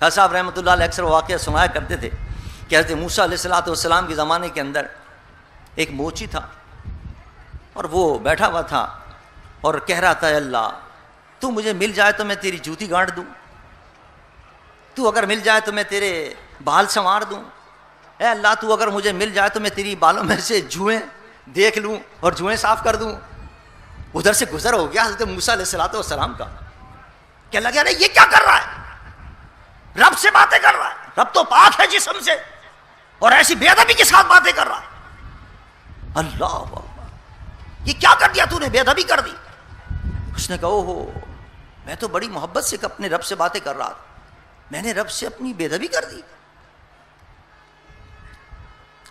حضرت صاحب رحمۃ اللہ علیہ اکثر واقعہ سنایا کرتے تھے کہ حضرت موسیٰ علیہ السلام کے زمانے کے اندر ایک موچی تھا اور وہ بیٹھا ہوا تھا اور کہہ رہا تھا، اللہ تو مجھے مل جائے تو میں تیری جوتی گانٹ دوں، تو اگر مل جائے تو میں تیرے بال سنوار دوں، اے اللہ تو اگر مجھے مل جائے تو میں تیری بالوں میں سے جوئیں دیکھ لوں اور جوئیں صاف کر دوں۔ ادھر سے گزر ہو گیا حضرت موسیٰ علیہ السلام کا کہ اللہ کہہ رہا ہے یہ کیا کر رہا ہے، رب سے باتیں کر رہا ہے، رب تو پاک ہے جسم سے اور ایسی بے ادبی کے ساتھ باتیں کر رہا ہے۔ اللہ اکبر، یہ کیا کر دیا تو نے، بے ادبی کر دی۔ اس نے کہا اوہو، میں تو بڑی محبت سے اپنے رب سے باتیں کر رہا تھا، میں نے رب سے اپنی بے ادبی کر دی۔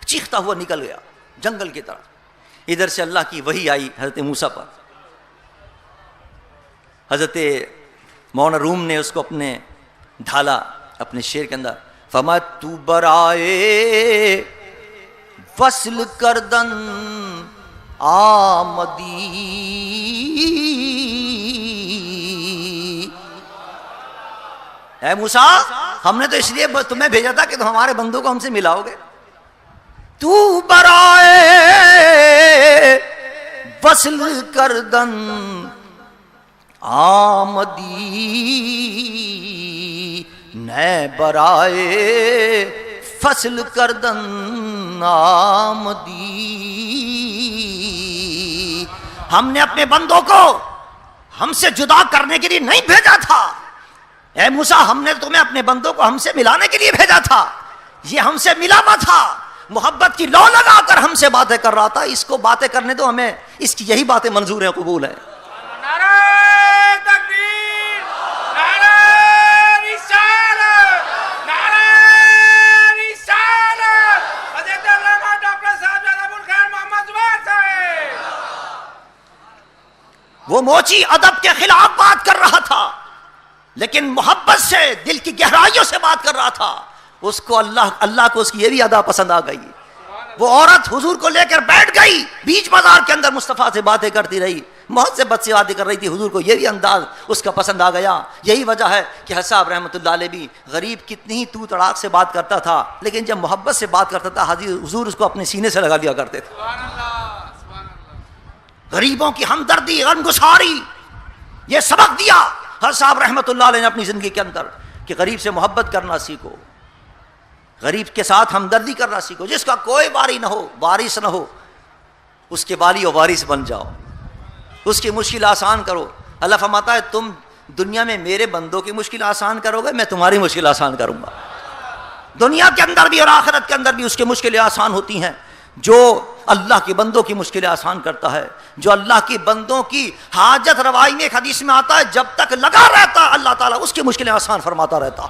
چیختا ہوا نکل گیا جنگل کی طرف۔ ادھر سے اللہ کی وحی آئی حضرت موسیٰ پر، حضرت مولانا روم نے اس کو اپنے ڈھالا اپنے شعر کے اندر، فمت تو برائے وصل کردن آمدی، اے موسیٰ ہم نے تو اس لیے تمہیں بھیجا تھا کہ تم ہمارے بندوں کو ہم سے ملاؤ گے، تو برائے وصل کردن آمدی، نئے برائے فصل کردن آمدی۔ ہم نے اپنے بندوں کو ہم سے جدا کرنے کے لیے نہیں بھیجا تھا، اے موسیٰ ہم نے تمہیں اپنے بندوں کو ہم سے ملانے کے لیے بھیجا تھا۔ یہ ہم سے ملا ہوا تھا، محبت کی لو لگا کر ہم سے باتیں کر رہا تھا، اس کو باتیں کرنے دو، ہمیں اس کی یہی باتیں منظور ہیں، قبول ہے۔ وہ موچی ادب کے خلاف بات کر رہا تھا لیکن محبت سے دل کی گہرائیوں سے بات کر رہا تھا۔ اس کو اللہ کو اس کی یہ بھی ادا پسند آ گئی۔ وہ عورت حضور کو لے کر بیٹھ گئی بیچ بازار کے اندر، مصطفیٰ سے باتیں کرتی رہی، محبت سے باتیں کر رہی تھی، حضور کو یہ بھی انداز اس کا پسند آ گیا۔ یہی وجہ ہے کہ حضرت صاحب رحمۃ اللہ علیہ بھی غریب کتنی ہی تو تڑاک سے بات کرتا تھا لیکن جب محبت سے بات کرتا تھا حضور اس کو اپنے سینے سے لگا لیا کرتے تھے۔ غریبوں کی ہمدردی، غمگساری، یہ سبق دیا حضرت صاحب رحمۃ اللہ علیہ نے اپنی زندگی کے اندر کہ غریب سے محبت کرنا سیکھو، غریب کے ساتھ ہمدردی کرنا سیکھو، جس کا کوئی واری نہ ہو، وارث نہ ہو، اس کے والی و وارث بن جاؤ، اس کی مشکل آسان کرو۔ اللہ فرماتا ہے تم دنیا میں میرے بندوں کی مشکل آسان کرو گے، میں تمہاری مشکل آسان کروں گا۔ دنیا کے اندر بھی اور آخرت کے اندر بھی اس کی مشکلیں آسان ہوتی ہیں جو اللہ کے بندوں کی مشکلیں آسان کرتا ہے، جو اللہ کے بندوں کی حاجت روائی میں ایک حدیث میں آتا ہے جب تک لگا رہتا اللہ تعالیٰ اس کی مشکلیں آسان فرماتا رہتا۔